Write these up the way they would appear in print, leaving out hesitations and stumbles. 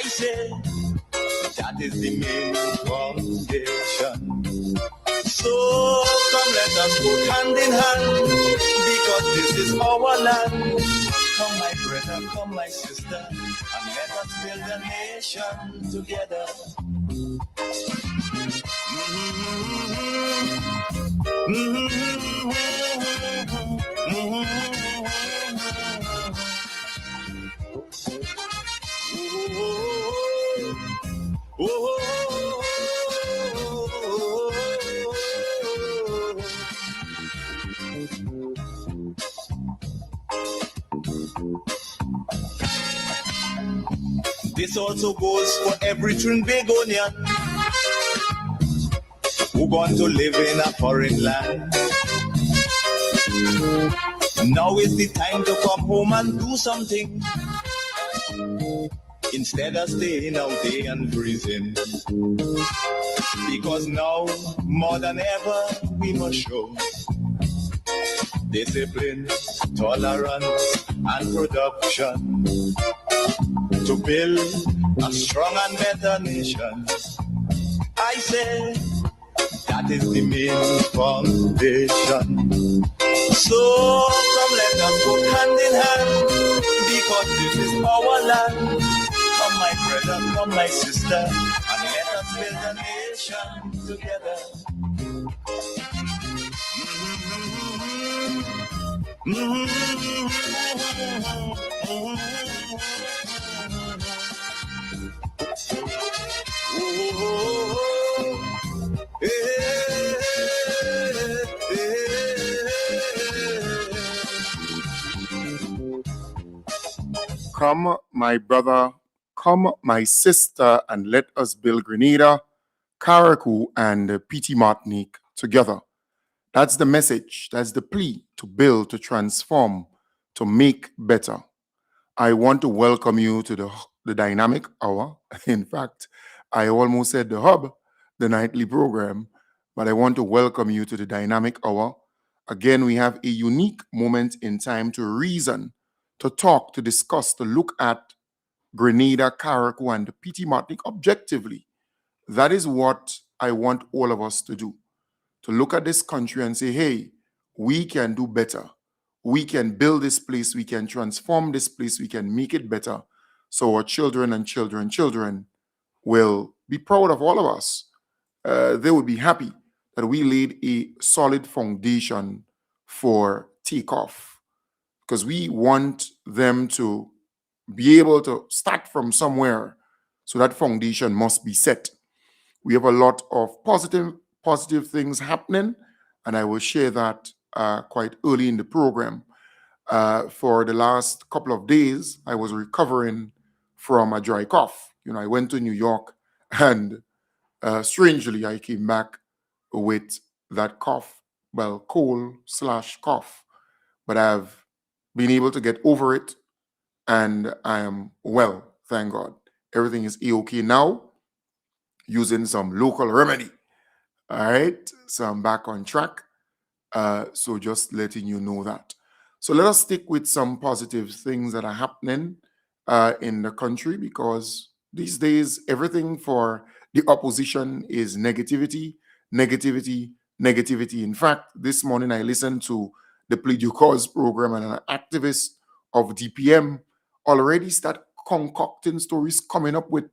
I say that is the main foundation. So come let us go hand in hand, because this is our land. Come my brother, come my sister, and let us build a nation together. This also goes for every Trinbagonian who want to live in a foreign land. Now is the time to come home and do something, instead of staying out there and freezing. Because now, more than ever, we must show discipline, tolerance, and production to build a strong and better nation. I say that is the main foundation. So come let us go hand in hand, because this is our land. Come my brother, come my sister, and let us build a nation together. Come, my brother, come, my sister, and let us build Grenada, Carriacou, and PT Martinique together. That's the message. That's the plea to build, to transform, to make better. I want to welcome you to the Dynamic Hour. In fact, I almost said the hub, the nightly program, but I want to welcome you to the Dynamic Hour. Again, we have a unique moment in time to reason, to talk, to discuss, to look at Grenada, Carriacou, and the PT Martinique objectively. That is what I want all of us to do. To look at this country and say, hey, we can do better. We can build this place. We can transform this place. We can make it better. So our children and children will be proud of all of us. They would be happy that we laid a solid foundation for takeoff, because we want them to be able to start from somewhere. So that foundation must be set. We have a lot of positive things happening, and I will share that quite early in the program. For the last couple of days, I was recovering from a dry cough. I went to New York, and strangely, I came back with that cough, well, cold/cough, but I've been able to get over it, and I am well, thank God. Everything is A-okay now, using some local remedy. All right, so I'm back on track. So just letting you know that. So let us stick with some positive things that are happening in the country, because these days everything for the opposition is negativity, negativity, negativity. In fact, this morning I listened to the Plea Due Cause program, and an activist of DPM already start concocting stories, coming up with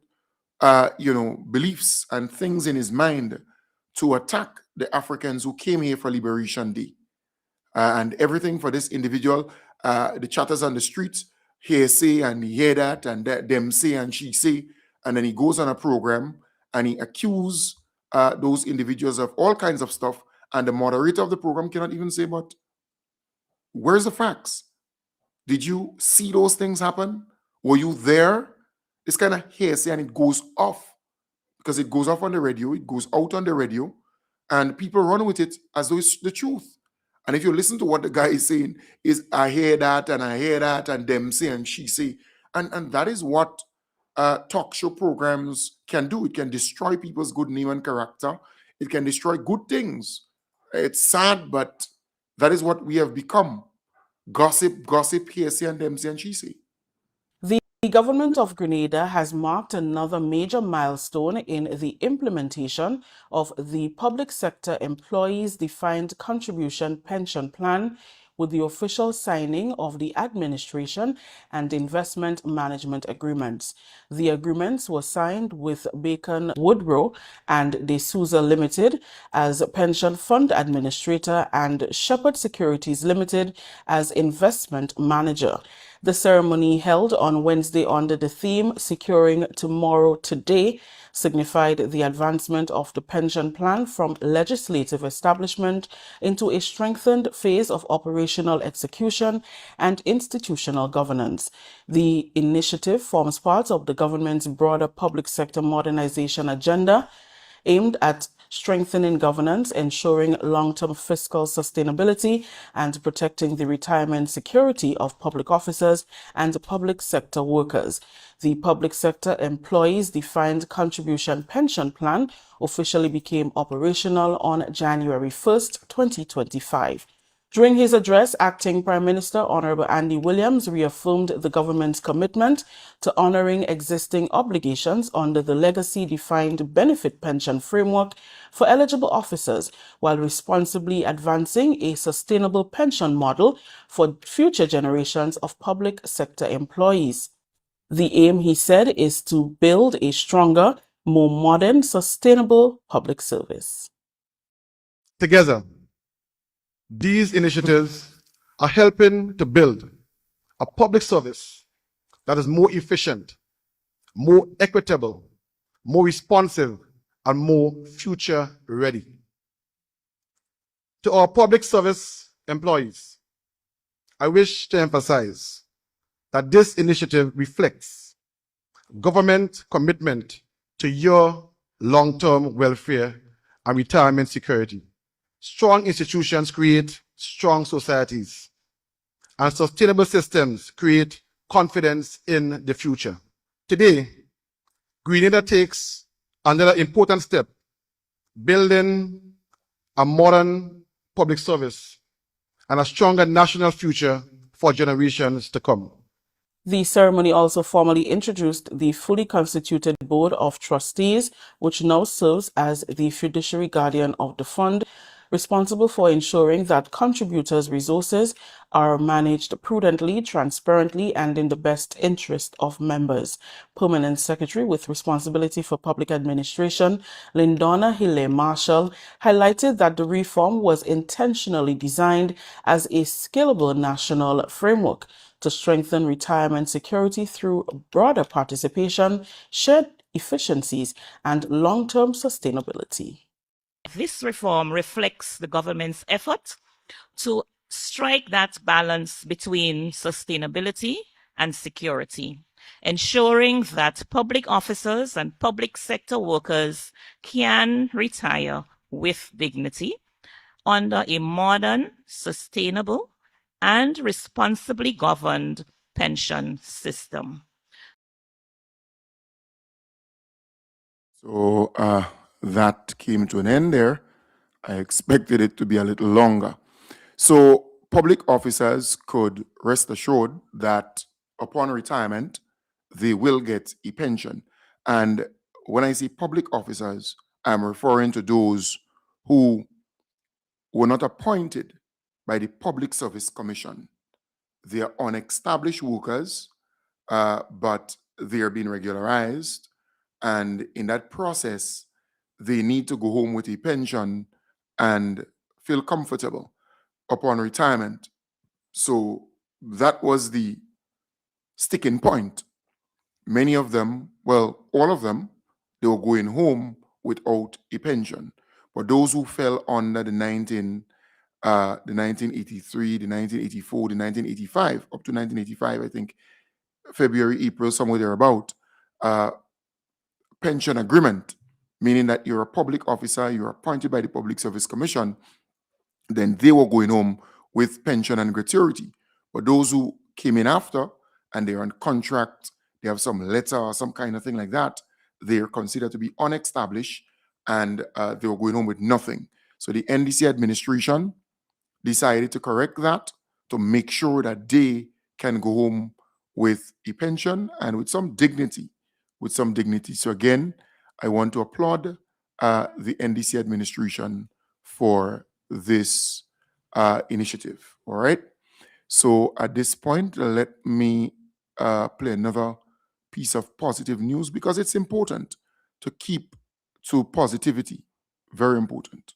beliefs and things in his mind to attack the Africans who came here for Liberation Day. And everything for this individual, the chatters on the streets, here say and hear that, and them say and she say, and then he goes on a program and he accuses those individuals of all kinds of stuff, and the moderator of the program cannot even say, but where's the facts? Did you see those things happen? Were you there? It's kind of hearsay, and it goes off, because it goes off on the radio, it goes out on the radio, and people run with it as though it's the truth. And if you listen to what the guy is saying, is I hear that, and them say and she say. And that is what talk show programs can do. It can destroy people's good name and character. It can destroy good things. It's sad, but that is what we have become. Gossip, hearsay, and them say and she say. The The government of Grenada has marked another major milestone in the implementation of the Public Sector Employees Defined Contribution Pension Plan with the official signing of the Administration and Investment Management Agreements. The agreements were signed with Bacon Woodrow and De Souza Limited as Pension Fund Administrator and Shepherd Securities Limited as Investment Manager. The ceremony, held on Wednesday under the theme Securing Tomorrow Today, signified the advancement of the pension plan from legislative establishment into a strengthened phase of operational execution and institutional governance. The initiative forms part of the government's broader public sector modernization agenda, aimed at strengthening governance, ensuring long-term fiscal sustainability, and protecting the retirement security of public officers and public sector workers. The Public Sector Employees Defined Contribution Pension Plan officially became operational on January 1st, 2025. During his address, Acting Prime Minister Honorable Andy Williams reaffirmed the government's commitment to honoring existing obligations under the Legacy Defined Benefit Pension Framework for eligible officers, while responsibly advancing a sustainable pension model for future generations of public sector employees. The aim, he said, is to build a stronger, more modern, sustainable public service. Together, these initiatives are helping to build a public service that is more efficient, more equitable, more responsive, and more future ready. To our public service employees, I wish to emphasize that this initiative reflects government commitment to your long-term welfare and retirement security. Strong institutions create strong societies, and sustainable systems create confidence in the future. Today, Grenada takes another important step, building a modern public service and a stronger national future for generations to come. The ceremony also formally introduced the fully constituted Board of Trustees, which now serves as the fiduciary guardian of the fund, responsible for ensuring that contributors' resources are managed prudently, transparently, and in the best interest of members. Permanent Secretary with responsibility for public administration, Lindona Hille Marshall, highlighted that the reform was intentionally designed as a scalable national framework to strengthen retirement security through broader participation, shared efficiencies, and long-term sustainability. This reform reflects the government's effort to strike that balance between sustainability and security, ensuring that public officers and public sector workers can retire with dignity under a modern, sustainable, and responsibly governed pension system. So that came to an end there. I expected it to be a little longer. So public officers could rest assured that upon retirement, they will get a pension. And when I say public officers, I'm referring to those who were not appointed by the Public Service Commission. They are unestablished workers, but they are being regularized. And in that process, they need to go home with a pension and feel comfortable upon retirement. So that was the sticking point. Many of them, well, all of them, they were going home without a pension. But those who fell under the 1983, the 1984, the 1985, up to 1985, I think, February, April, somewhere thereabout, pension agreement, meaning that you're a public officer, you're appointed by the Public Service Commission, then they were going home with pension and gratuity. But those who came in after and they're on contract, they have some letter or some kind of thing like that, they're considered to be unestablished and they were going home with nothing. So the NDC administration decided to correct that to make sure that they can go home with a pension and with some dignity, So again, I want to applaud the NDC administration for this initiative. All right. So at this point, let me play another piece of positive news because it's important to keep to positivity. Very important.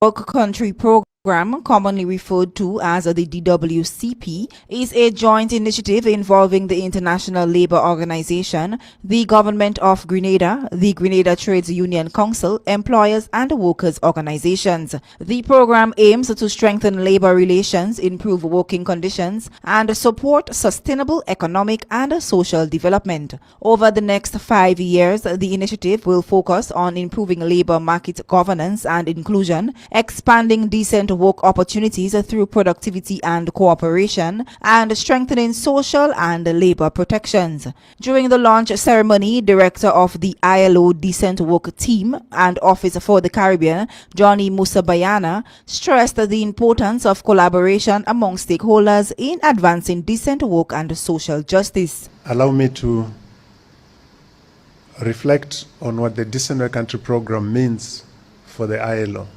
Work Country Program, commonly referred to as the DWCP, is a joint initiative involving the International Labour Organization, the Government of Grenada, the Grenada Trades Union Council, employers and workers organizations. The program aims to strengthen labour relations, improve working conditions, and support sustainable economic and social development. Over the next 5 years, the initiative will focus on improving labour market governance and inclusion, expanding decent work opportunities through productivity and cooperation, and strengthening social and labour protections. During the launch ceremony, Director of the ILO Decent Work Team and Office for the Caribbean, Johnny Musabayana, stressed the importance of collaboration among stakeholders in advancing decent work and social justice. Allow me to reflect on what the Decent Work Country program means for the ILO.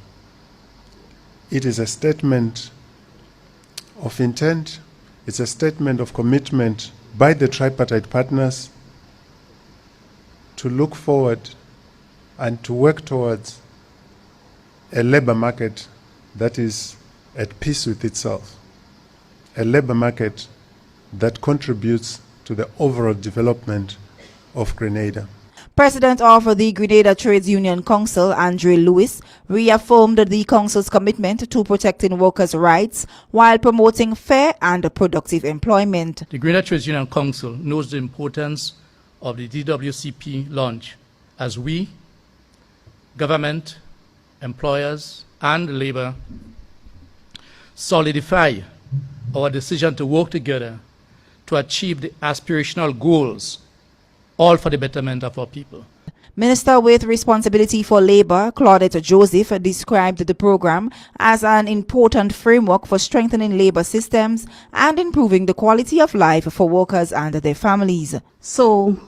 It is a statement of intent, it's a statement of commitment by the tripartite partners to look forward and to work towards a labor market that is at peace with itself, a labor market that contributes to the overall development of Grenada. President of the Grenada Trades Union Council, Andre Lewis, reaffirmed the Council's commitment to protecting workers' rights while promoting fair and productive employment. The Grenada Trades Union Council knows the importance of the DWCP launch as we, government, employers, and labor, solidify our decision to work together to achieve the aspirational goals, all for the betterment of our people. Minister with responsibility for labor, Claudette Joseph, described the program as an important framework for strengthening labor systems and improving the quality of life for workers and their families. So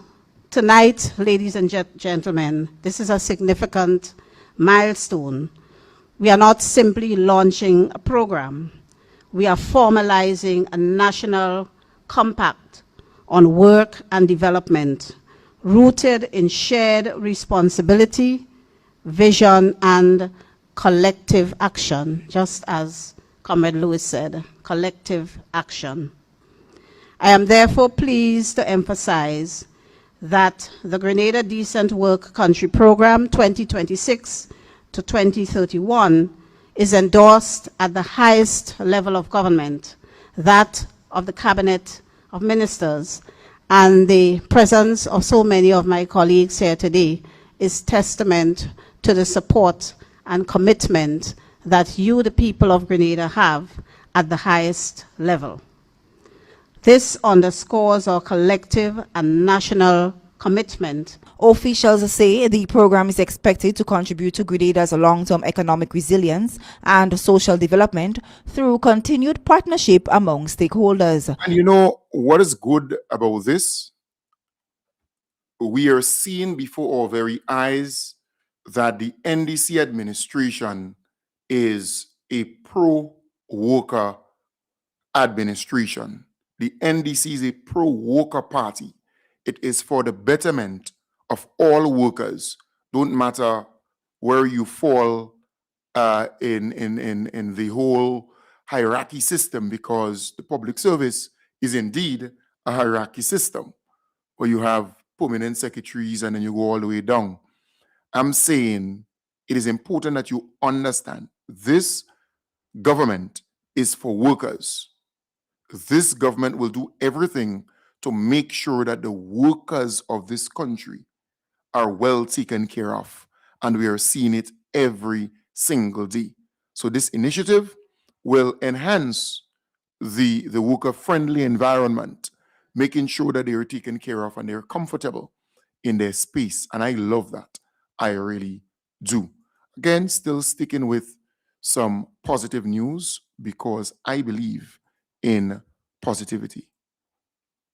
tonight, ladies and gentlemen, this is a significant milestone. We are not simply launching a program. We are formalizing a national compact on work and development, rooted in shared responsibility, vision, and collective action, just as Comrade Lewis said, collective action. I am therefore pleased to emphasize that the Grenada Decent Work Country Program 2026 to 2031 is endorsed at the highest level of government, that of the Cabinet of Ministers, and the presence of so many of my colleagues here today is testament to the support and commitment that you, the people of Grenada, have at the highest level. This underscores our collective and national commitment. Officials say the program is expected to contribute to Grenada's long-term economic resilience and social development through continued partnership among stakeholders. And you know what is good about this? We are seeing before our very eyes that the NDC administration is a pro-worker administration. The NDC is a pro-worker party. It is for the betterment of all workers. Don't matter where you fall in the whole hierarchy system, because the public service is indeed a hierarchy system where you have permanent secretaries and then you go all the way down. I'm saying it is important that you understand this government is for workers. This government will do everything to make sure that the workers of this country are well taken care of. And we are seeing it every single day. So this initiative will enhance the worker-friendly environment, making sure that they are taken care of and they're comfortable in their space. And I love that. I really do. Again, still sticking with some positive news because I believe in positivity.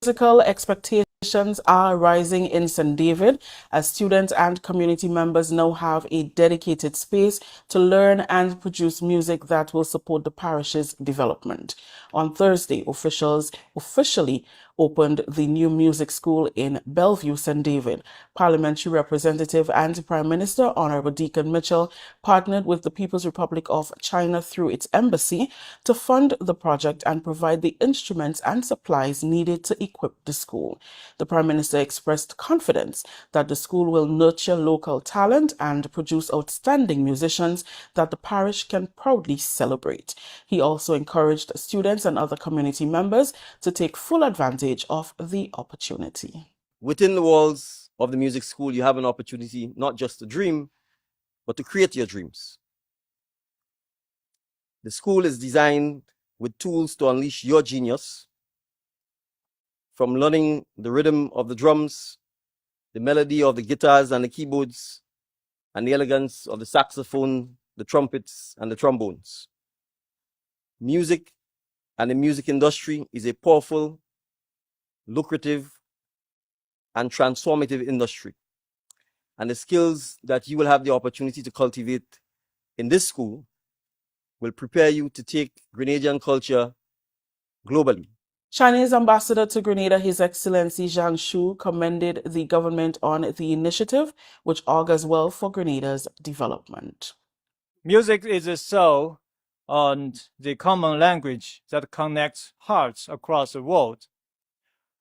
Musical expectations are rising in St. David as students and community members now have a dedicated space to learn and produce music that will support the parish's development. On Thursday, officials officially opened the new music school in Bellevue, St. David. Parliamentary Representative and Prime Minister Honorable Deacon Mitchell partnered with the People's Republic of China through its embassy to fund the project and provide the instruments and supplies needed to equip the school. The Prime Minister expressed confidence that the school will nurture local talent and produce outstanding musicians that the parish can proudly celebrate. He also encouraged students and other community members to take full advantage of the opportunity. Within the walls of the music school, you have an opportunity not just to dream, but to create your dreams. The school is designed with tools to unleash your genius, from learning the rhythm of the drums, the melody of the guitars and the keyboards, and the elegance of the saxophone, the trumpets, and the trombones. Music and the music industry is a powerful, lucrative, and transformative industry. And the skills that you will have the opportunity to cultivate in this school will prepare you to take Grenadian culture globally. Chinese Ambassador to Grenada, His Excellency Zhang Shu, commended the government on the initiative, which augurs well for Grenada's development. Music is the soul and the common language that connects hearts across the world.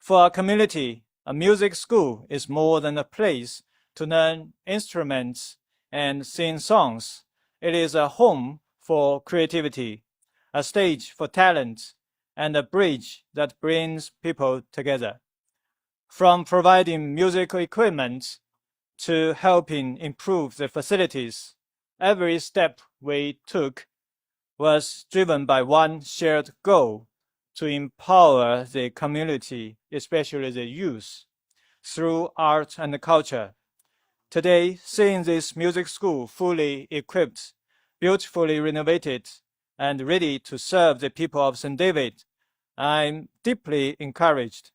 For our community, a music school is more than a place to learn instruments and sing songs. It is a home for creativity, a stage for talent, and a bridge that brings people together. From providing musical equipment to helping improve the facilities, every step we took was driven by one shared goal: to empower the community, especially the youth, through art and culture. Today, seeing this music school fully equipped, beautifully renovated, and ready to serve the people of St. David, I'm deeply encouraged.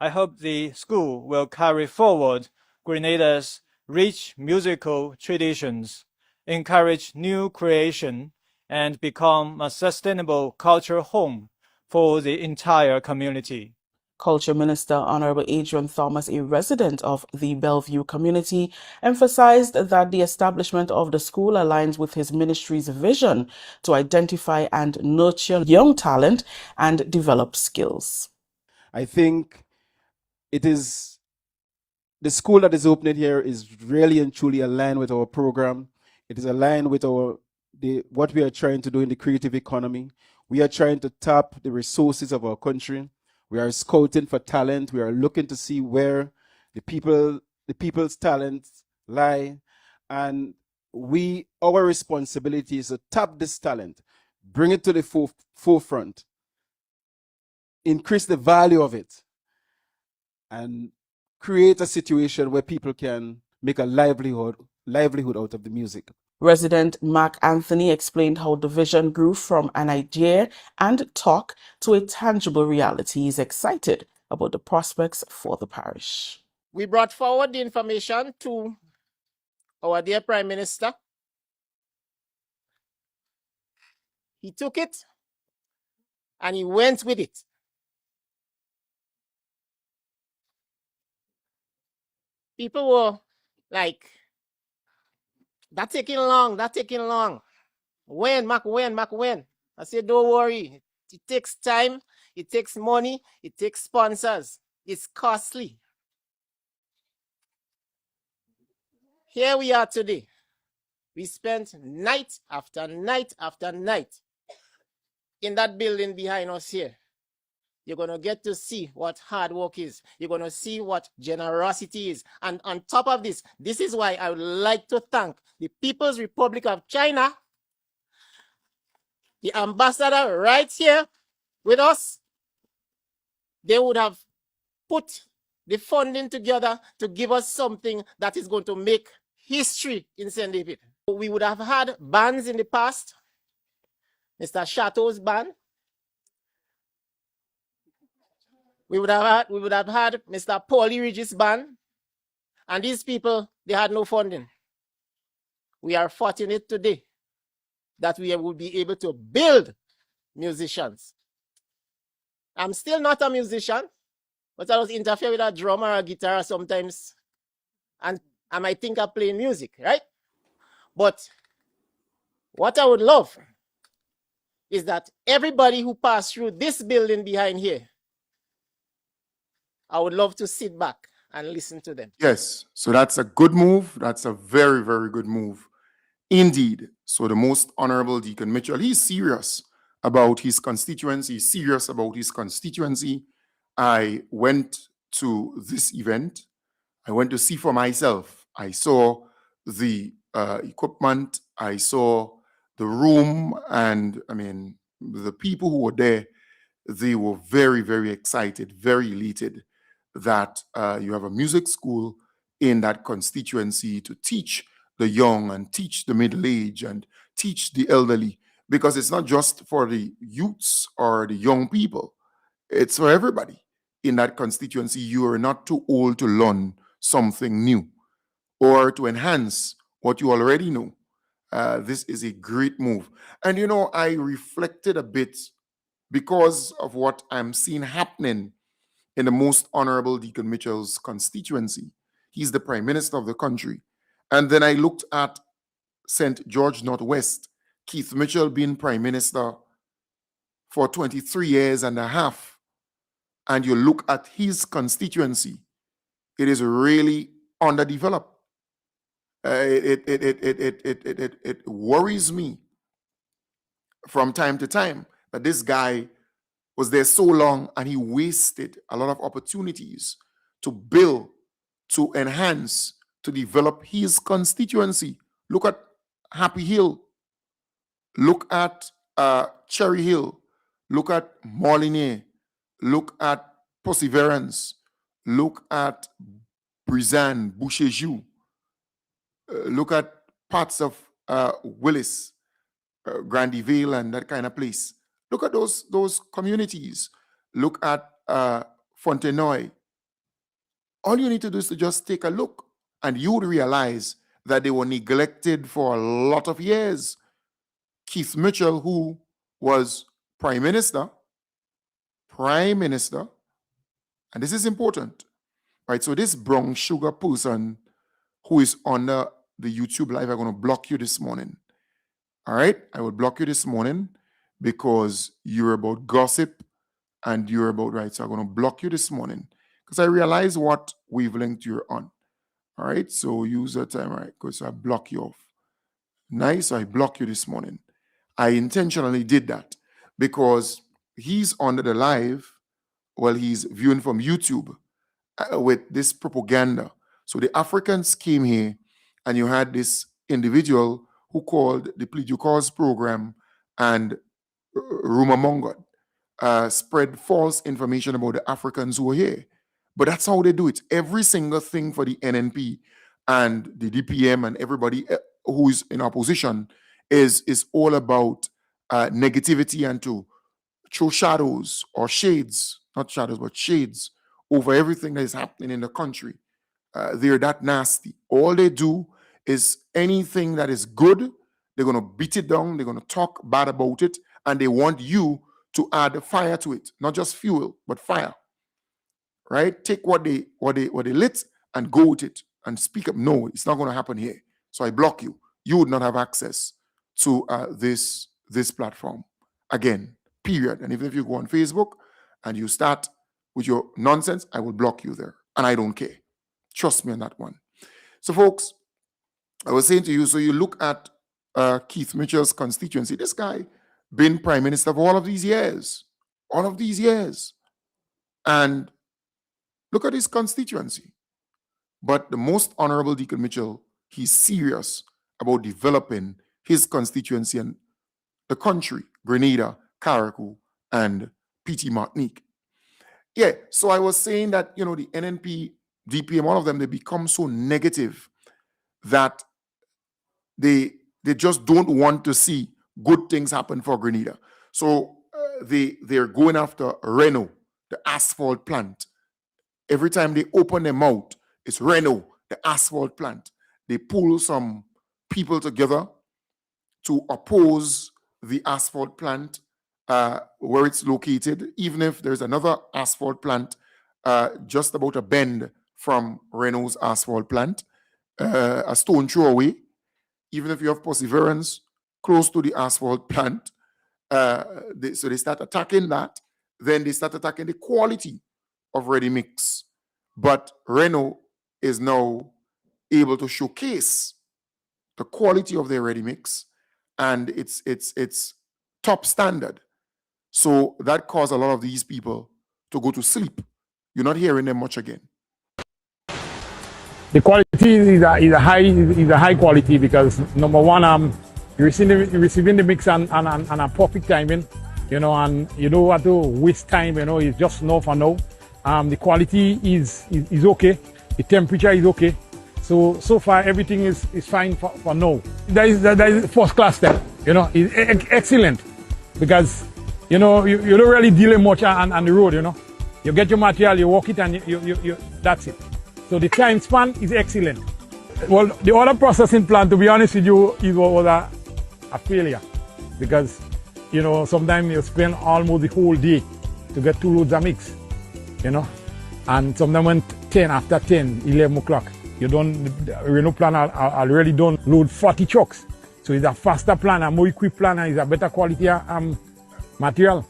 I hope the school will carry forward Grenada's rich musical traditions, encourage new creation, and become a sustainable cultural home for the entire community. Culture Minister Honorable Adrian Thomas, a resident of the Bellevue community, emphasized that the establishment of the school aligns with his ministry's vision to identify and nurture young talent and develop skills. I think it is the school that is opening here is really and truly aligned with our program. It is aligned with what we are trying to do in the creative economy. We are trying to tap the resources of our country. We are scouting for talent. We are looking to see where the people's talents lie. And our responsibility is to tap this talent, bring it to the forefront, increase the value of it, and create a situation where people can make a livelihood out of the music. Resident Mark Anthony explained how the vision grew from an idea and talk to a tangible reality. He's excited about the prospects for the parish. We brought forward the information to our dear Prime Minister. He took it and he went with it. People were like, that's taking long. When, Mac, when? I said, don't worry. It takes time, it takes money, it takes sponsors. It's costly. Here we are today. We spent night after night after night in that building behind us here. You're going to get to see what hard work is. You're going to see what generosity is. And on top of this, this is why I would like to thank the People's Republic of China, the ambassador right here with us. They would have put the funding together to give us something that is going to make history in St. David. We would have had bands in the past, Mr. Chateau's band, we would have had Mr. Paulie Regis Band, and these people, they had no funding. We are fortunate today that we will be able to build musicians. I'm still not a musician, but I was interfere with a drum or a guitar sometimes, and I might think of playing music, right? But what I would love is that everybody who passed through this building behind here, I would love to sit back and listen to them. Yes, so that's a good move. That's a very, very good move indeed. So the Most Honorable Deacon Mitchell, he's serious about his constituency, he's serious about his constituency. I went to this event. I went to see for myself. I saw the equipment, I saw the room, and I mean, the people who were there, they were very, very excited, very elated that you have a music school in that constituency to teach the young and teach the middle-aged and teach the elderly, because it's not just for the youths or the young people, it's for everybody in that constituency. You are not too old to learn something new or to enhance what you already know. This is a great move. And you know, I reflected a bit because of what I'm seeing happening in the Most Honorable Deacon Mitchell's constituency. He's the Prime Minister of the country. And then I looked at St. George Northwest, Keith Mitchell being Prime Minister for 23 years and a half. And you look at his constituency, it is really underdeveloped. It worries me from time to time that this guy was there so long and he wasted a lot of opportunities to build, to enhance, to develop his constituency. Look at Happy Hill. Look at Cherry Hill. Look at Molyneux. Look at Perseverance. Look at Brizan, Boucherjou. Look at parts of Willis, Grandivale, and that kind of place. Look at those communities. Look at Fontenoy. All you need to do is to just take a look, and you would realize that they were neglected for a lot of years. Keith Mitchell, who was Prime Minister, and this is important, right? So this brown sugar person who is on the YouTube live, I'm going to block you this morning. All right? I will block you this morning because you're about gossip and you're about, right? So I'm going to block you this morning because I realize what wavelength you're on. All right? So use that time, all right? Because I block you off. Nice. I block you this morning. I intentionally did that because he's on the live while he's viewing from YouTube with this propaganda. So the Africans came here and you had this individual who called the Plead Your Cause program and rumor mongered, spread false information about the Africans who were here. But that's how they do it. Every single thing for the NNP and the DPM and everybody who is in opposition is all about negativity and to throw shadows or shades, not shadows, but shades over everything that is happening in the country. They're that nasty. All they do is anything that is good, they're going to beat it down, they're going to talk bad about it, and they want you to add fire to it. Not just fuel, but fire. Right? Take what they lit and go with it and speak up. No, it's not going to happen here. So I block you. You would not have access to this platform. Again, period. And even if you go on Facebook and you start with your nonsense, I will block you there. And I don't care. Trust me on that one. So folks, I was saying to you, so you look at Keith Mitchell's constituency. This guy been Prime Minister for all of these years. And look at his constituency. But the Most Honorable Deacon Mitchell, he's serious about developing his constituency and the country, Grenada, Carriacou, and PT Martinique. Yeah, so I was saying that, you know, the NNP, DPM, all of them, they become so negative that they just don't want to see good things happen for Grenada. So they're going after Reno the asphalt plant. Every time they open their mouth, it's Renault, the asphalt plant. They pull some people together to oppose the asphalt plant where it's located, even if there's another asphalt plant just about a bend from Renault's asphalt plant, a stone throw away. Even if you have perseverance close to the asphalt plant, so they start attacking that. Then they start attacking the quality of ready mix. But Renault is now able to showcase the quality of their ready mix, and it's top standard. So that caused a lot of these people to go to sleep. You're not hearing them much again. The quality is a high quality because number one, you're receiving the mix and a perfect timing, and you don't have to waste time, it's just now for now. The quality is okay, the temperature is okay. So far everything is fine for now. That is first class step, it's excellent because you don't really deal much on the road, You get your material, you walk it, and you that's it. So the time span is excellent. Well, the other processing plant, to be honest with you, was a failure because, sometimes you spend almost the whole day to get 2 loads of mix, and sometimes when 10, after 10, 11 o'clock, the Renault plant already done load 40 trucks. So it's a faster plant, a more equipped plant, and it's a better quality material.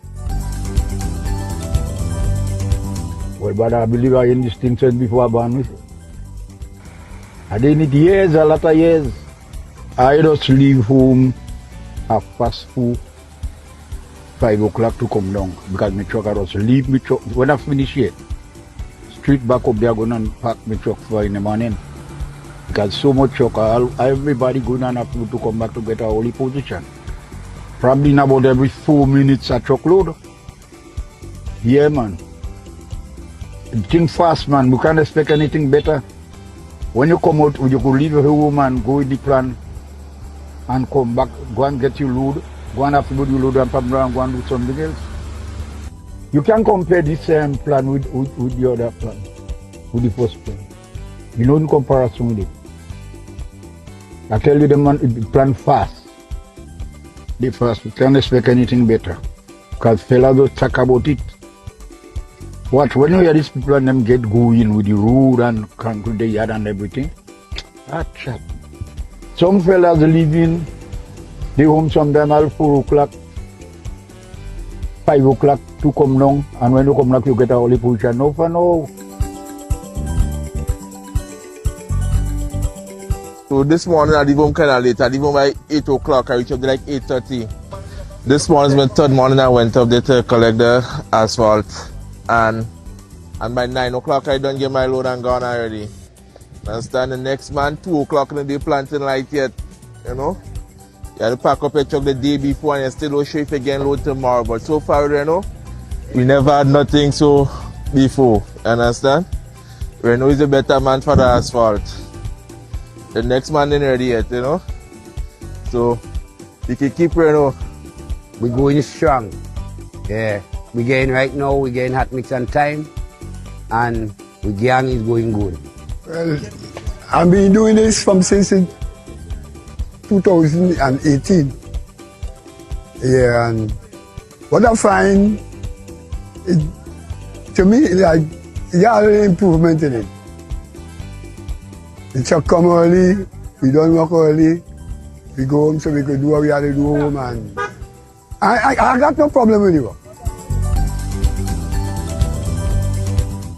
Well, but I believe I in distinction before I born with it. I did years, a lot of years. I just leave home at 5 o'clock to come down because my truck, I just leave my truck. When I finish it, straight back up there, going and park my truck for in the morning. Because so much truck, everybody going and have to come back to get a holy position. Probably in about every 4 minutes a truckload. Yeah, man. Think fast, man. We can't expect anything better. When you come out, you could leave your home and go in the plan and come back, go and get your load, go and after you load and come around, go and do something else. You can compare this plan with the other plan, with the first plan. In comparison with it. I tell you, the plan fast. The first, we can't expect anything better. Because fellas don't talk about it. Watch, when you hear these people and them get going with the road and concrete the yard and everything, chat. Some fellas leaving the home sometime at 4 o'clock, 5 o'clock to come down, and when you come back you get a holy position. No for no. So this morning I leave home kind of late. I leave home by 8 o'clock. I reach up there like 8:30. This morning is my third morning I went up there to collect the asphalt. And by 9 o'clock I done get my load and gone already. Understand? The next man 2 o'clock in the day planting light yet. You have to pack up your truck the day before and you still don't show if you get load tomorrow. But so far, we never had nothing so before. Understand? Renault is a better man for the asphalt. The next man ain't ready yet, So we can keep Renault. We're going strong. Yeah. We getting right now, we getting hot mix on time, and the gang is going good. Well, I've been doing this since 2018. Yeah, and what I find, to me, like, you got an improvement in it. The truck come early, we don't work early, we go home so we could do what we had to do home, and I got no problem with it.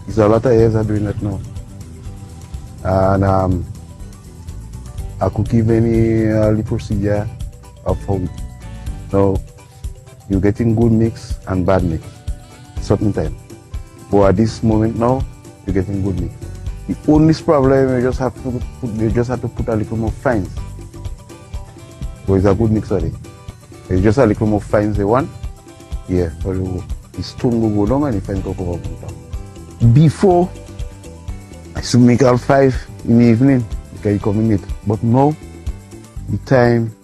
It's a lot of years I'm doing that now. And I could give any early procedure of home. So you're getting good mix and bad mix, certain time. But at this moment now, you're getting good mix. The only problem you just have to put a little more fines. But it's a good mix already. It's just a little more fines they want. Yeah, so the stone will go down and the fines will go up. Before, I used to make all 5 in the evening because you come in late. But now, the time,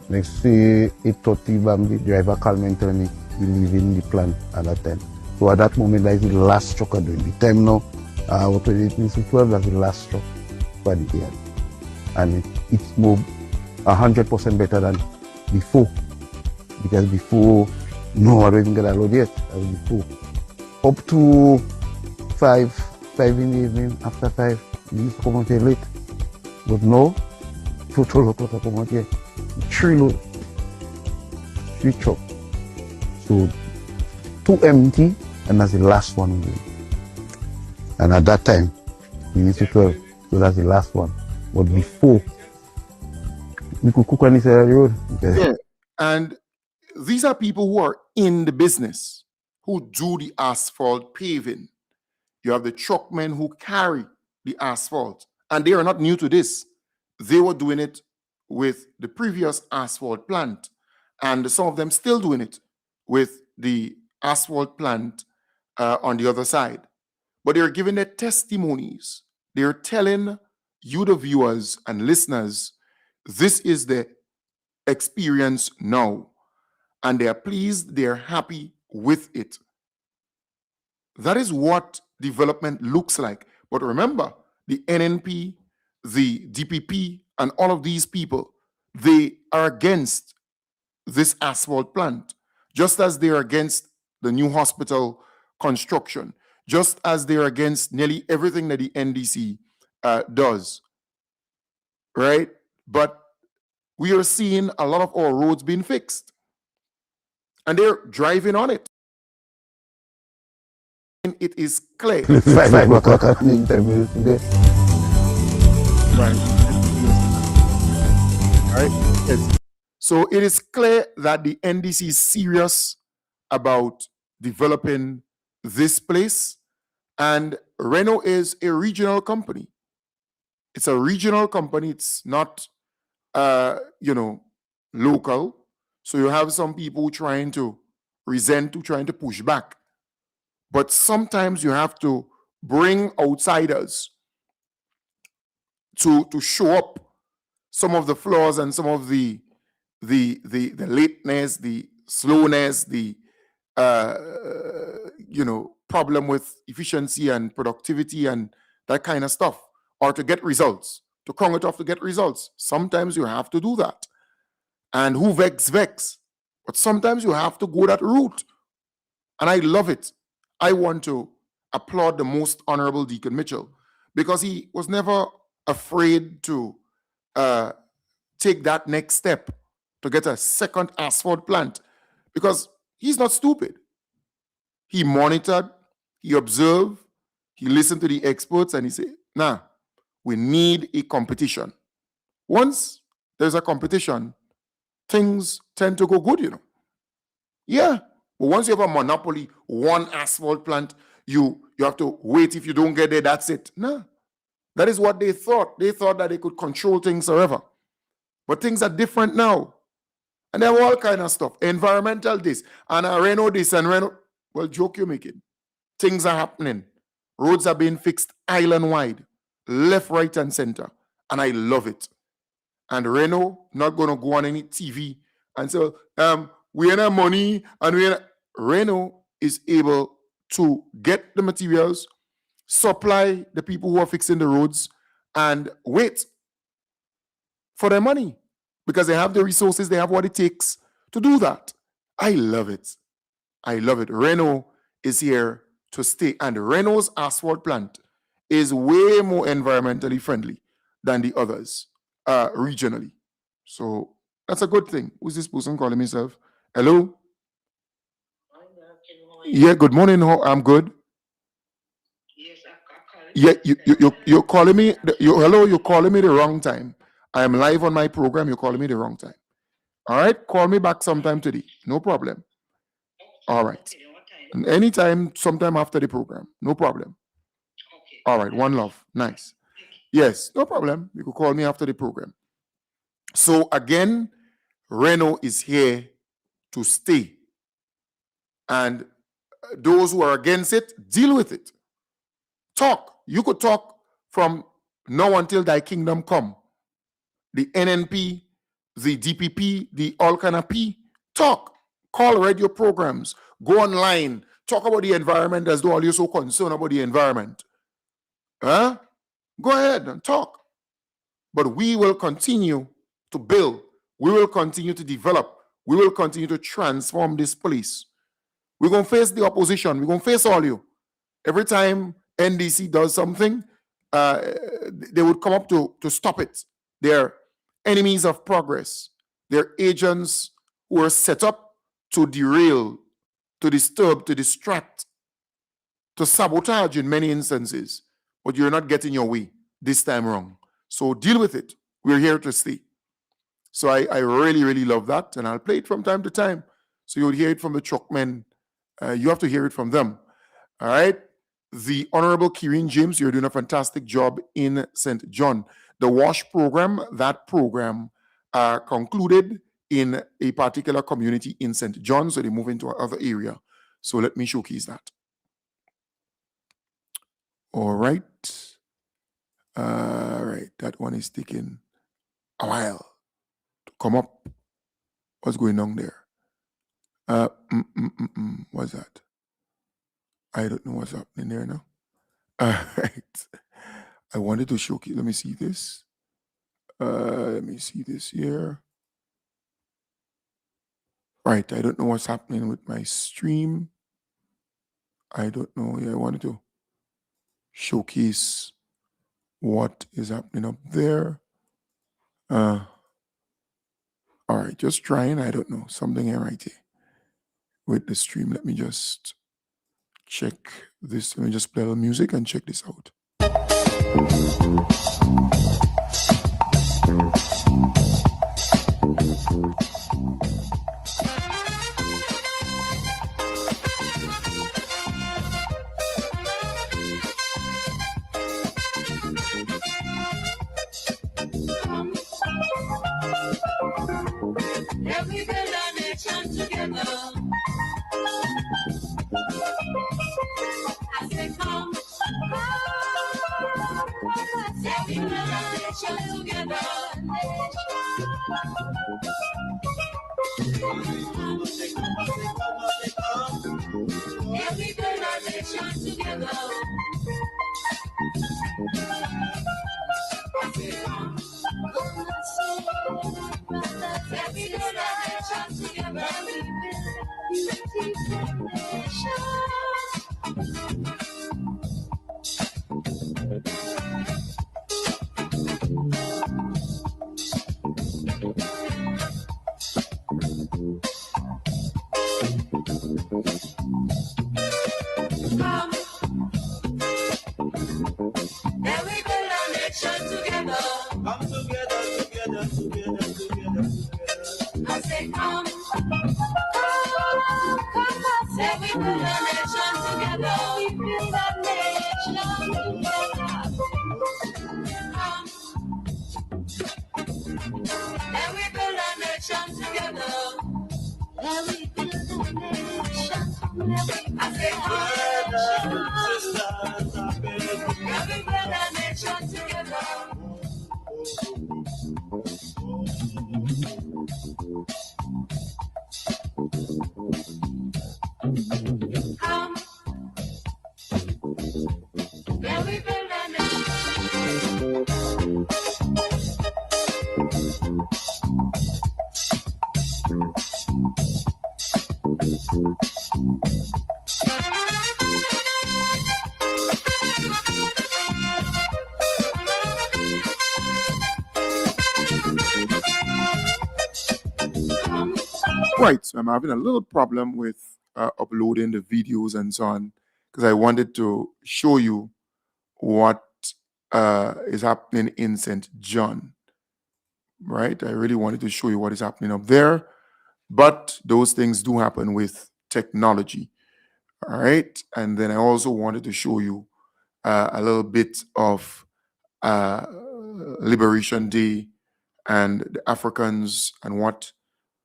let's say 8:30, the driver called me and tell me we leave in the plant at that time. So at that moment, that is the last truck I'm doing. The time now, what it means to 12, that's the last truck for the year. And it's more 100% better than before. Because before, no, I don't even get a load yet. That was before. Up to 5 in the evening, after 5, we used to come out here late. But now, total load to come out here. 3 load. 3 truck. So 2 empty, and that's the last one. And at that time, we used to 12, so that's the last one. But before, we could cook on this side of the road. Yeah. And these are people who are in the business, who do the asphalt paving. You have the truckmen who carry the asphalt, and they are not new to this. They were doing it with the previous asphalt plant, and some of them still doing it with the asphalt plant on the other side. But they're giving their testimonies. They're telling you, the viewers and listeners, this is the experience now. And they are pleased, they are happy with it. That is what development looks like. But remember, the NNP, the DPP, and all of these people, they are against this asphalt plant, just as they are against the new hospital construction, just as they are against nearly everything that the NDC does, right? But we are seeing a lot of our roads being fixed, and they're driving on it. And it is clear. 5 o'clock at the interview today. Right. Yes. So it is clear that the NDC is serious about developing this place, and Renault is a regional company. It's a regional company. It's not, local. So you have some people trying to resent, trying to push back. But sometimes you have to bring outsiders to show up some of the flaws and some of the lateness, the slowness, the problem with efficiency and productivity and that kind of stuff, or to get results, to crunk it off to get results. Sometimes you have to do that. And who vex. But sometimes you have to go that route. And I love it. I want to applaud the Most Honorable Deacon Mitchell, because he was never afraid to take that next step to get a second asphalt plant, because he's not stupid. He monitored, he observed, he listened to the experts, and he said, nah, we need a competition. Once there's a competition, things tend to go good, Yeah, but once you have a monopoly, one asphalt plant, you have to wait. If you don't get there, that's it. No, that is what they thought. They thought that they could control things forever. But things are different now. And they have all kind of stuff. Environmental this, and a Renault this, and Renault. Well, joke you're making. Things are happening. Roads are being fixed island-wide, left, right, and center. And I love it. And Renault not going to go on any TV and say, we ain't have money, and Renault is able to get the materials, supply the people who are fixing the roads, and wait for their money, because they have the resources, they have what it takes to do that. I love it. I love it. Renault is here to stay, and Renault's asphalt plant is way more environmentally friendly than the others regionally. So that's a good thing. Who's this person calling himself? Hello? Yeah, good morning. I'm good. Yeah, you're calling me. Hello, you're calling me the wrong time. I am live on my program. You're calling me the wrong time. All right, call me back sometime today. No problem. All right. Anytime, sometime after the program. No problem. All right, one love. Nice. Yes, no problem. You could call me after the program. So again, Renault is here to stay. And those who are against it, deal with it. Talk. You could talk from now until thy kingdom come. The NNP, the DPP, the all kind of P, talk. Call radio programs. Go online talk about the environment as though all you're so concerned about the environment. Huh? Go ahead and talk. But we will continue to build. We will continue to develop. We will continue to transform this police. We're going to face the opposition. We're going to face all you. Every time NDC does something, they would come up to stop it. They're enemies of progress. They're agents who are set up to derail, to disturb, to distract, to sabotage in many instances. But you're not getting your way this time around. So deal with it. We're here to stay. So I really, really love that. And I'll play it from time to time. So you'll hear it from the truckmen. You have to hear it from them. All right. The Honorable Kieran James, you're doing a fantastic job in St. John. The WASH program, that program concluded in a particular community in St. John. So they move into another area. So let me showcase that. All right. All right. That one is taking a while to come up. What's going on there? What's that? I don't know what's happening there now. All right. I wanted to showcase. Let me see this. Let me see this here. Right. I don't know what's happening with my stream. I don't know. Yeah, I wanted to showcase what is happening up there. All right. Just trying. I don't know. Something here right here with the stream. Let me just check this. Let me just play the music and check this out. Every build a nation together. I say come, every build a nation together. Every build a nation together. I say come. Every build a nation together. Unity for nation. Come, every build a nation together. Come together, together, together, together, together. I say come, say we build a nation together. We build a nation together. Come, and we build a nation together. And we build a nation together. I say come, sisters, and we build a nation together. Come, yeah, we build a nation. Right, so I'm having a little problem with uploading the videos and so on because I wanted to show you what is happening in St. John, right? I really wanted to show you what is happening up there, but those things do happen with technology, all right? And then I also wanted to show you a little bit of Liberation Day and the Africans and what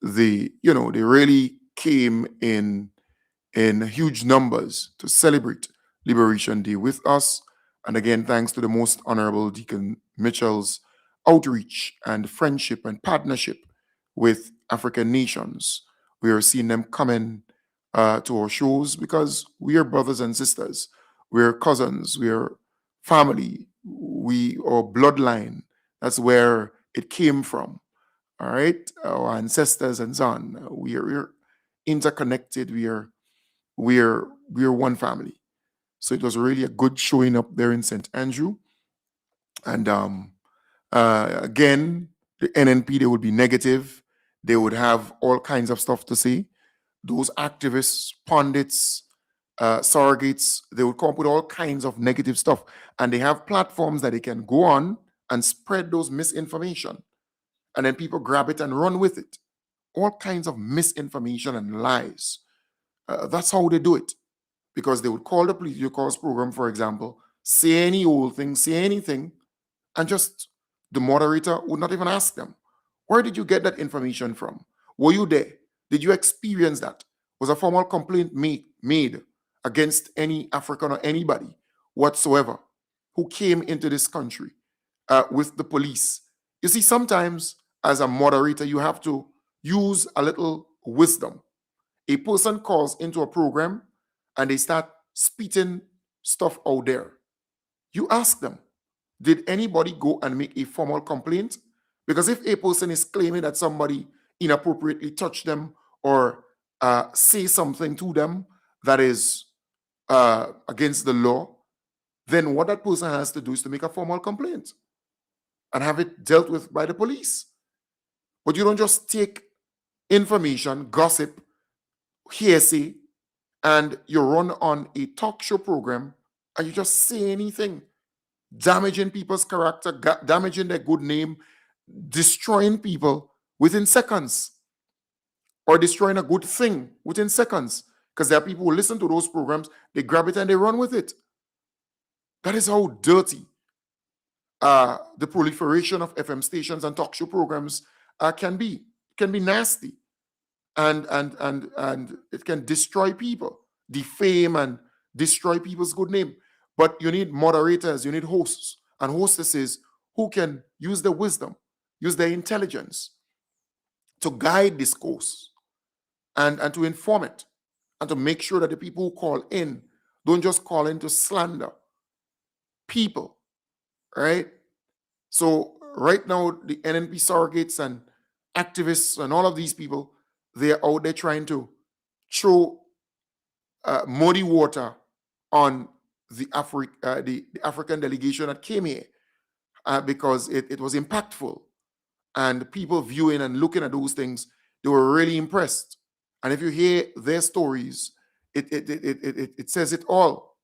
they really came in huge numbers to celebrate Liberation Day with us. And again, thanks to the Most Honorable Deacon Mitchell's outreach and friendship and partnership with African nations, we are seeing them coming to our shows because we are brothers and sisters. We're cousins. We're family. We are bloodline. That's where it came from. All right, our ancestors and so on. We're interconnected. We're one family. So it was really a good showing up there in St. Andrew. And again, the NNP, they would be negative. They would have all kinds of stuff to say. Those activists, pundits, surrogates, they would come up with all kinds of negative stuff. And they have platforms that they can go on and spread those misinformation. And then people grab it and run with it. All kinds of misinformation and lies. That's how they do it. Because they would call the Political Cause program, for example, say any old thing, say anything, and just the moderator would not even ask them, where did you get that information from? Were you there? Did you experience that? Was a formal complaint made against any African or anybody whatsoever who came into this country with the police? You see, sometimes as a moderator, you have to use a little wisdom. A person calls into a program and they start spitting stuff out there. You ask them, did anybody go and make a formal complaint? Because if a person is claiming that somebody inappropriately touched them or say something to them that is against the law, then what that person has to do is to make a formal complaint and have it dealt with by the police. But you don't just take information, gossip, hearsay, and you run on a talk show program and you just say anything, damaging people's character, damaging their good name, destroying people within seconds, or destroying a good thing within seconds. Because there are people who listen to those programs, they grab it and they run with it. That is how dirty the proliferation of FM stations and talk show programs can be. It can be nasty. And it can destroy people, defame and destroy people's good name. But you need moderators, you need hosts and hostesses who can use their wisdom, use their intelligence to guide this course and to inform it and to make sure that the people who call in don't just call in to slander people, right? So right now, the NNP surrogates and activists and all of these people, they're out there trying to throw muddy water on the African delegation that came here because it was impactful. And people viewing and looking at those things, they were really impressed. And if you hear their stories, it says it all.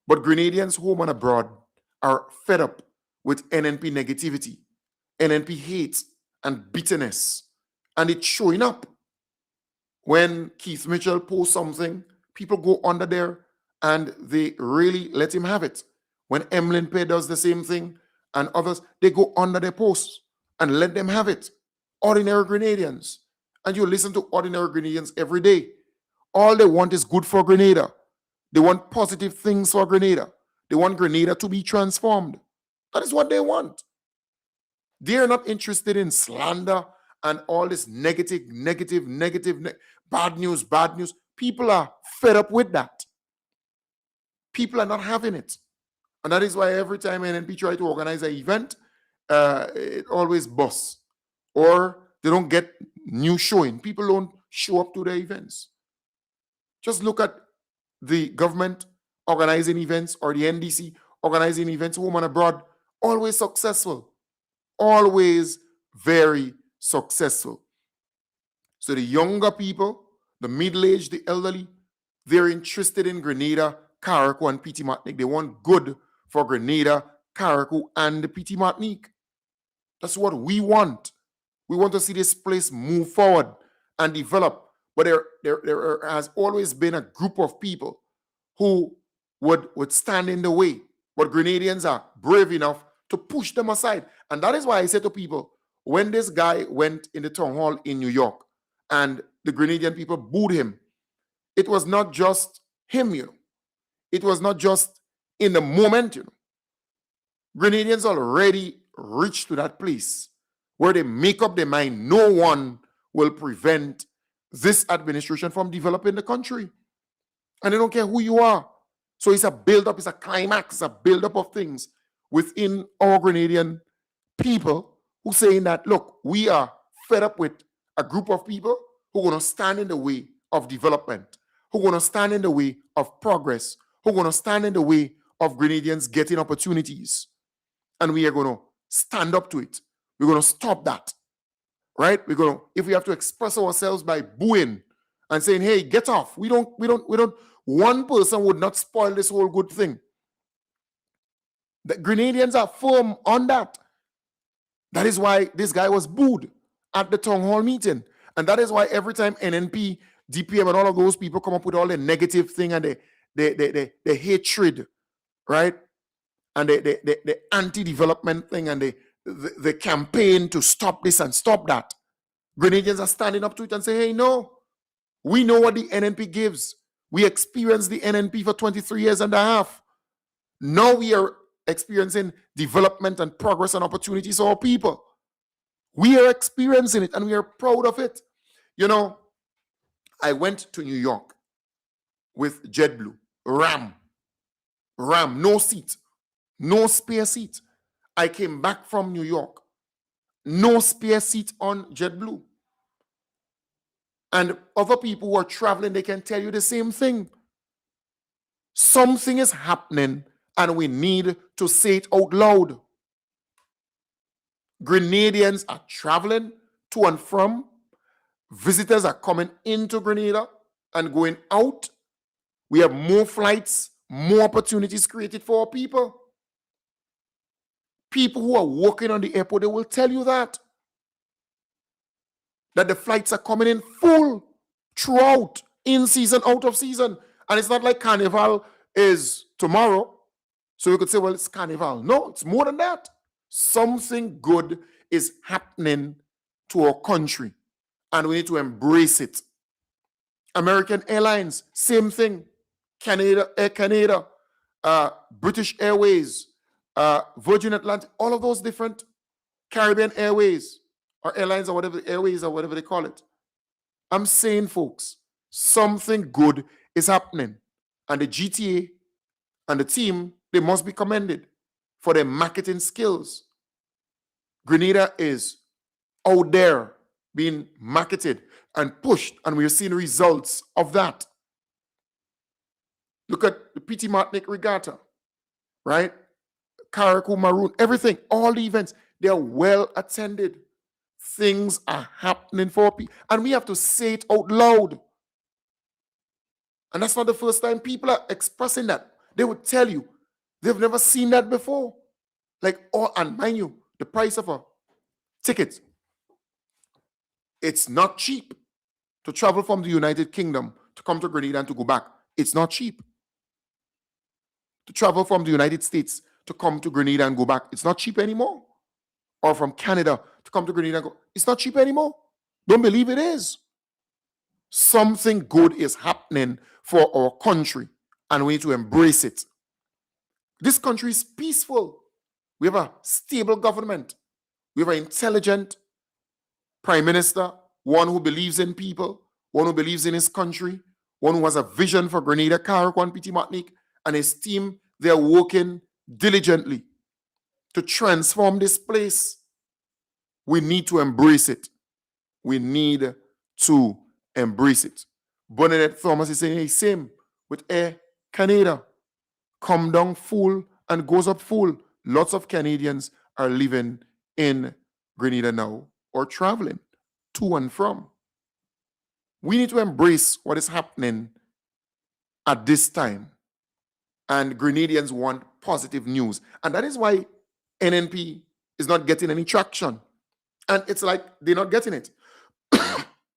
But Grenadians home and abroad are fed up with NNP negativity, NNP hate and bitterness. And it's showing up. When Keith Mitchell posts something, people go under there and they really let him have it. When Emlyn Pay does the same thing and others, they go under their posts and let them have it. Ordinary Grenadians. And you listen to ordinary Grenadians every day. All they want is good for Grenada. They want positive things for Grenada. They want Grenada to be transformed. That is what they want. They are not interested in slander and all this negative, bad news. People are fed up with that. People are not having it. And that is why every time NNP try to organize an event, it always busts. Or they don't get new showing. People don't show up to their events. Just look at the government organizing events or the NDC organizing events home and abroad. Always successful. Always very successful. So the younger people, the middle-aged, the elderly, they're interested in Grenada, Carriacou, and Petite Martinique. They want good for Grenada, Carriacou, and the Petite Martinique. That's what we want. We want to see this place move forward and develop. But there has always been a group of people who would stand in the way. But Grenadians are brave enough to push them aside. And that is why I say to people, when this guy went in the town hall in New York and the Grenadian people booed him, it was not just him, It was not just in the moment, Grenadians already reached to that place where they make up their mind. No one will prevent this administration from developing the country. And they don't care who you are. So it's a build-up, it's a climax, it's a build-up of things within our Grenadian people who saying that, look, we are fed up with a group of people who are going to stand in the way of development, who are going to stand in the way of progress, who are going to stand in the way of Grenadians getting opportunities. And we are going to stand up to it. We're going to stop that, right? We're going to, if we have to express ourselves by booing and saying, hey, get off. We don't, one person would not spoil this whole good thing. The Grenadians are firm on that. That is why this guy was booed at the town hall meeting. And that is why every time NNP, DPM, and all of those people come up with all the negative thing and the hatred, right? And the anti-development thing and the campaign to stop this and stop that. Grenadians are standing up to it and say, hey, no, we know what the NNP gives. We experienced the NNP for 23 years and a half. Now we are experiencing development and progress and opportunities for our people. We are experiencing it and we are proud of it. You know, I went to New York with JetBlue, Ram, no seat, no spare seat. I came back from New York, no spare seat on JetBlue. And other people who are traveling, they can tell you the same thing. Something is happening and we need to say it out loud. Grenadians are traveling to and from. Visitors are coming into Grenada and going out. We have more flights, more opportunities created for our people. People who are working on the airport, they will tell you that the flights are coming in full throughout, in season, out of season. And it's not like Carnival is tomorrow. So you could say, well, it's Carnival. No, it's more than that. Something good is happening to our country, and we need to embrace it. American Airlines, same thing. Air Canada, British Airways, Virgin Atlantic, all of those different Caribbean Airways or airlines or whatever, airways or whatever they call it. I'm saying, folks, something good is happening. And the GTA and the team, they must be commended for their marketing skills. Grenada is out there being marketed and pushed, and we're seeing results of that. Look at the P.T. Martinique Regatta, right? Carriacou Maroon, everything, all the events, they're well attended. Things are happening for people, and we have to say it out loud. And that's not the first time people are expressing that. They would tell you they've never seen that before. Like, oh, and mind you, the price of a ticket, it's not cheap to travel from the United Kingdom to come to Grenada and to go back. It's not cheap. To travel from the United States to come to Grenada and go back, it's not cheap anymore. Or from Canada to come to Grenada and go, it's not cheap anymore. Don't believe it is. Something good is happening for our country, and we need to embrace it. This country is peaceful. We have a stable government. We have an intelligent prime minister, one who believes in people, one who believes in his country, one who has a vision for Grenada, Carriacou, and P.T. Martinique, and his team. They're working diligently to transform this place. We need to embrace it. We need to embrace it. Bernadette Thomas is saying, hey, same with Air Canada. Come down full and goes up full. Lots of Canadians are living in Grenada now or traveling to and from. We need to embrace what is happening at this time. And Grenadians want positive news. And that is why NNP is not getting any traction. And it's like they're not getting it.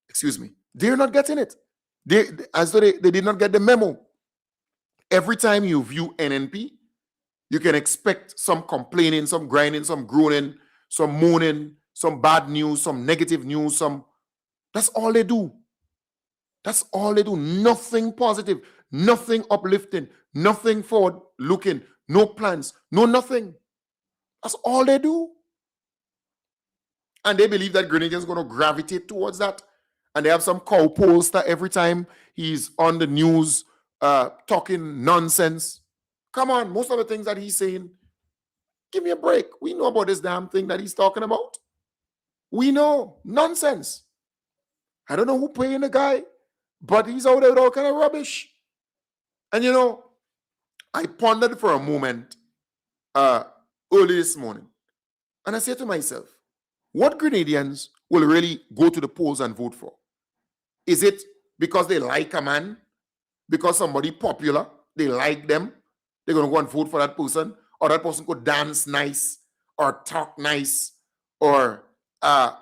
Excuse me. They're not getting it. As though they did not get the memo. Every time you view NNP, you can expect some complaining, some grinding, some groaning, some moaning, some bad news, some negative news, that's all they do. That's all they do. Nothing positive, nothing uplifting, nothing forward looking, no plans, no nothing. That's all they do. And they believe that Grenadians are going to gravitate towards that. and they have some cow pollster every time he's on the news talking nonsense. Come on, most of the things that he's saying, give me a break. We know about this damn thing that he's talking about. We know. Nonsense. I don't know who paying the guy, but he's out there with all kind of rubbish. And you know, I pondered for a moment early this morning, and I said to myself, what Grenadians will really go to the polls and vote for? Is it because they like a man? Because somebody popular, they like them, they're going to go and vote for that person? Or that person could dance nice, or talk nice, or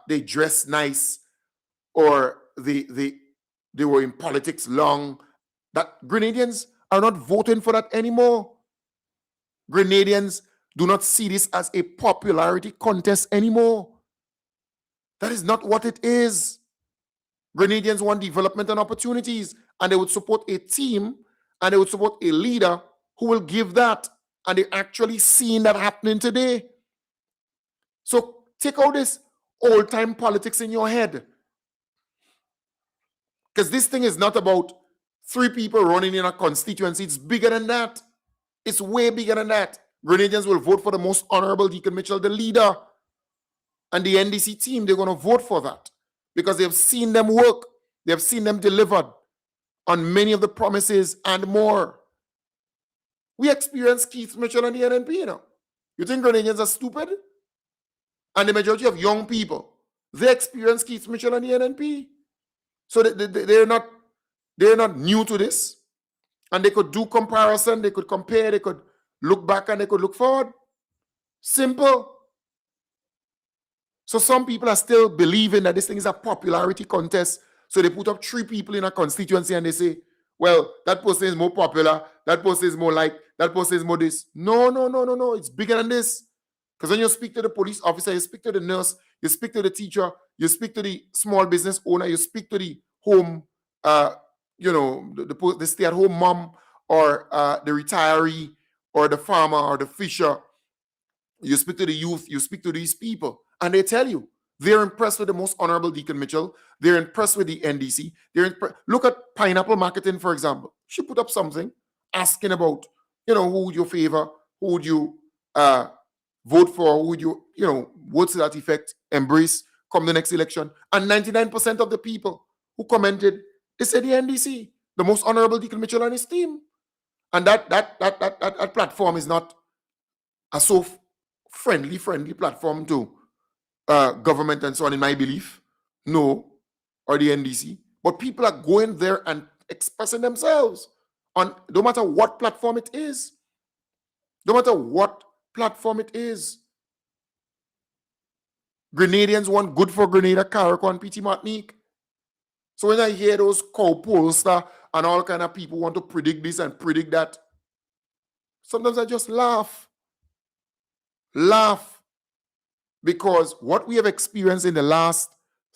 they dress nice, or they were in politics long? That Grenadians are not voting for that anymore. Grenadians do not see this as a popularity contest anymore. That is not what it is. Grenadians want development and opportunities, and they would support a team, and they would support a leader who will give that. And they're actually seeing that happening today. So take out this old-time politics in your head. Because this thing is not about 3 people running in a constituency. It's bigger than that. It's way bigger than that. Grenadians will vote for the most honorable Deacon Mitchell, the leader. And the NDC team, they're going to vote for that. Because they've seen them work. They've seen them delivered on many of the promises and more. We experienced Keith Mitchell and the NNP, you know. You think Grenadians are stupid? And the majority of young people, they experience Keith Mitchell and the NNP. So they're not new to this. And they could do comparison, they could compare, they could look back and they could look forward. Simple. So some people are still believing that this thing is a popularity contest. So they put up 3 people in a constituency and they say, well, that person is more popular, that person is more like, that person is more this. No. It's bigger than this. Because when you speak to the police officer, you speak to the nurse, you speak to the teacher, you speak to the small business owner, you speak to the home, the stay-at-home mom, or the retiree, or the farmer, or the fisher. You speak to the youth, you speak to these people, and they tell you they're impressed with the most honorable Deacon Mitchell. They're impressed with the NDC. Look at Pineapple Marketing, for example. She put up something asking about, who would you favor, who would you vote for, who would you, words to that effect, embrace come the next election. And 99% of the people who commented, they said the NDC, the most honorable Deacon Mitchell and his team. And that platform is not a so friendly platform to government and so on, in my belief. No, or the NDC. But people are going there and expressing themselves on no matter what platform it is. No matter what platform it is. Grenadians want good for Grenada, Carriacou, and Petite Martinique. So when I hear those cow pollster and all kind of people want to predict this and predict that, sometimes I just laugh. Laugh. Because what we have experienced in the last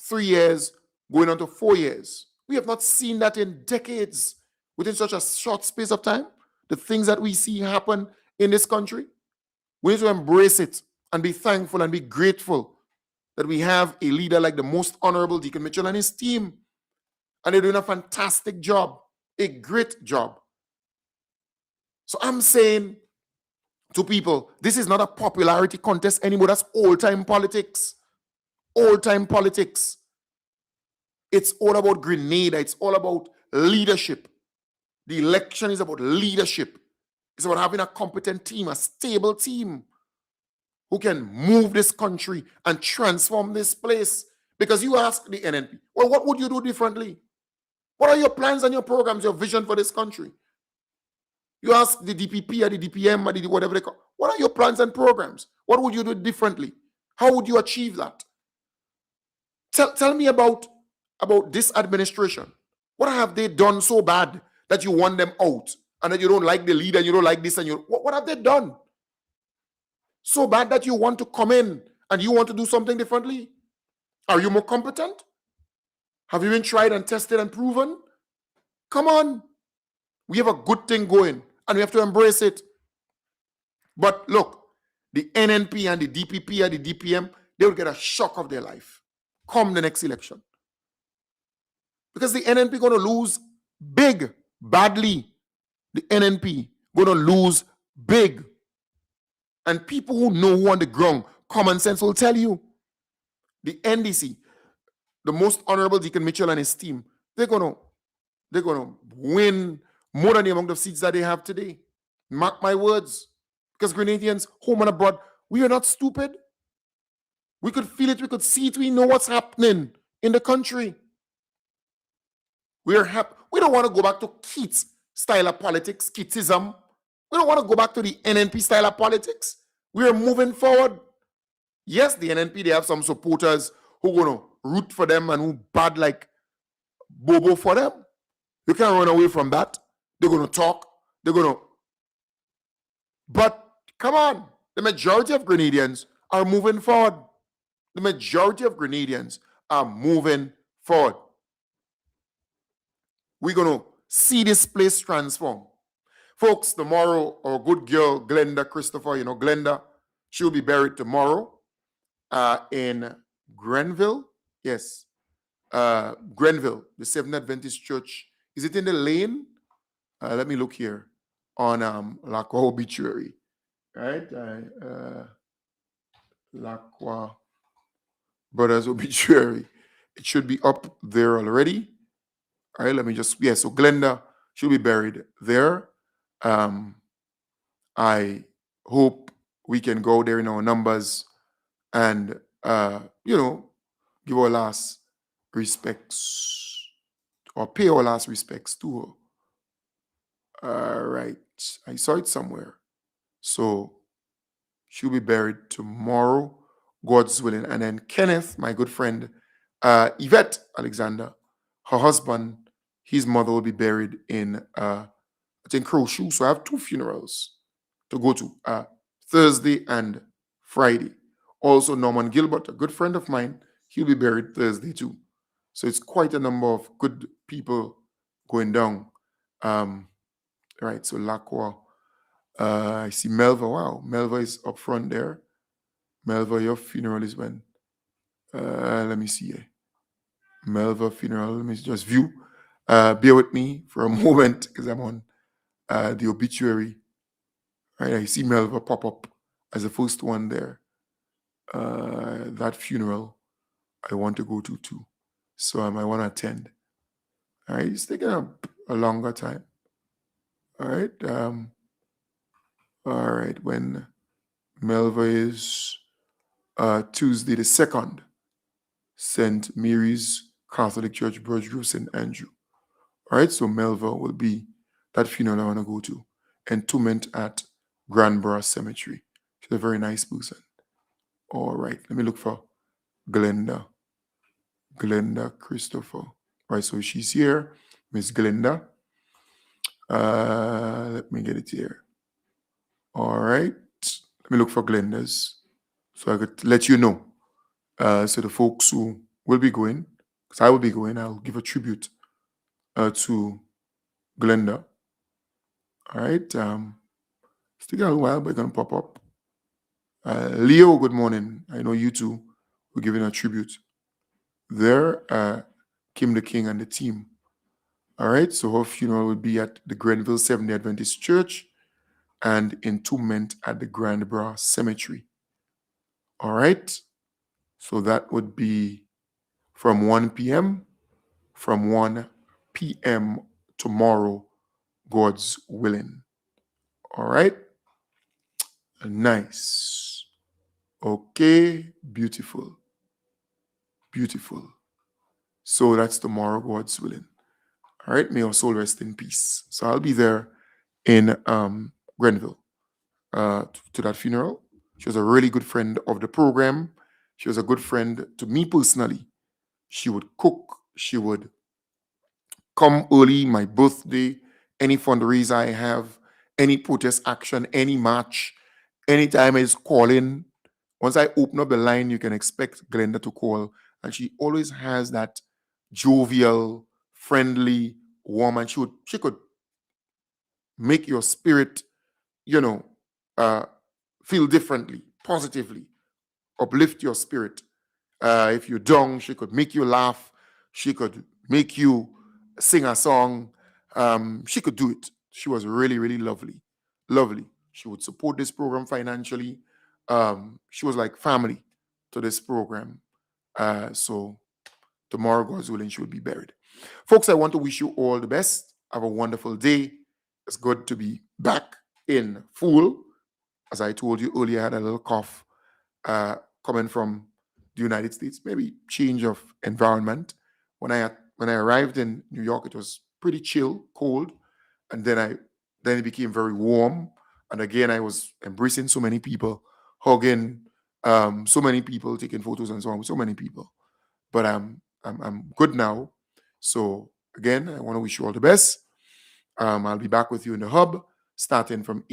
3 years, going on to 4 years, we have not seen that in decades within such a short space of time. The things that we see happen in this country, we need to embrace it and be thankful and be grateful that we have a leader like the most honorable Deacon Mitchell and his team. And they're doing a fantastic job, a great job. So I'm saying to people, this is not a popularity contest anymore. That's old-time politics. Old-time politics. It's all about Grenada. It's all about leadership. The election is about leadership. It's about having a competent team, a stable team who can move this country and transform this place. Because you ask the NNP, well, what would you do differently? What are your plans and your programs, your vision for this country? You ask the DPP or the DPM or the whatever they call, what are your plans and programs? What would you do differently? How would you achieve that? Tell me about this administration. What have they done so bad that you want them out and that you don't like the leader and you don't like this and you, what have they done? So bad that you want to come in and you want to do something differently? Are you more competent? Have you been tried and tested and proven? Come on. We have a good thing going and we have to embrace it. But look, the NNP and the DPP and the DPM, they will get a shock of their life come the next election. Because the NNP going to lose big, badly. The NNP going to lose big. And people who know who on the ground, common sense will tell you. The NDC, the most honorable Deacon Mitchell and his team, they're gonna win more than the amount of seats that they have today. Mark my words. Because Grenadians, home and abroad, we are not stupid. We could feel it, we could see it, we know what's happening in the country. We don't want to go back to Keats style of politics, Keatsism. We don't want to go back to the NNP style of politics. We are moving forward. Yes, the NNP, they have some supporters who are going to root for them and who bad like Bobo for them. You can't run away from that. They're going to talk. But come on, the majority of Grenadians are moving forward. The majority of Grenadians are moving forward. We're going to see this place transform. Folks, tomorrow, our good girl, Glenda Christopher, Glenda, she'll be buried tomorrow in Grenville. Yes, Grenville, the Seventh Adventist Church. Is it in the lane? Let me look here on Lacroix obituary. Right? Lacroix Brothers obituary. It should be up there already. All right, let me just, so Glenda, she'll be buried there. I hope we can go there in our numbers and, give our last respects or pay our last respects to her. All right, I saw it somewhere. So she'll be buried tomorrow, God's willing. And then Kenneth, my good friend, Yvette Alexander, her husband, his mother will be buried in, I think, Crow Shoe. So I have 2 funerals to go to, Thursday and Friday. Also, Norman Gilbert, a good friend of mine, he'll be buried Thursday too. So it's quite a number of good people going down. Right, so Lacroix. I see Melva. Wow, Melva is up front there. Melva, your funeral is when? Let me see here. Melva funeral, let me just view. Bear with me for a moment because I'm on the obituary. Right, I see Melva pop up as the first one there. That funeral I want to go to too. So I might want to attend. All right, it's taking a longer time. All right, when Melva is Tuesday the 2nd, St. Mary's Catholic Church, Birchgrove, St. Andrew. All right, so Melva will be that funeral I want to go to. Entombment at Granborough Cemetery. She's a very nice person. All right, let me look for Glenda. Glenda Christopher. All right, so she's here. Miss Glenda. Let me get it here. All right. Let me look for Glenda's so I could let you know. So the folks who will be going, because I will be going, I'll give a tribute to Glenda. All right. It's taking a little while, but it's going to pop up. Leo, good morning. I know you two were giving a tribute there. Kim the King and the team. All right. So her funeral will be at the Grenville Seventh-day Adventist Church and entombment at the Granborough Cemetery. All right. So that would be from 1 p.m. From 1 p.m. tomorrow, God's willing. All right. Nice. Okay. Beautiful. Beautiful. So that's tomorrow, God's willing. All right. May our soul rest in peace. So I'll be there in Grenville to that funeral. She was a really good friend of the program. She was a good friend to me personally. She would cook. She would come early, my birthday, any fundraiser I have, any protest action, any march, anytime I just call in. Once I open up the line, you can expect Glenda to call. And she always has that jovial, friendly, warm, and she could make your spirit, feel differently, positively, uplift your spirit. If you're down, she could make you laugh. She could, make you sing a song. She could do it. She was really, really lovely. Lovely. She would support this program financially. She was like family to this program. So tomorrow, God's willing, she will be buried. Folks, I want to wish you all the best. Have a wonderful day. It's good to be back in full. As I told you earlier, I had a little cough coming from the United States. Maybe change of environment. When I arrived in New York, it was pretty chill, cold, and then it became very warm. And again, I was embracing so many people, hugging so many people, taking photos and so on with so many people. But I'm good now. So again, I want to wish you all the best. I'll be back with you in the hub starting from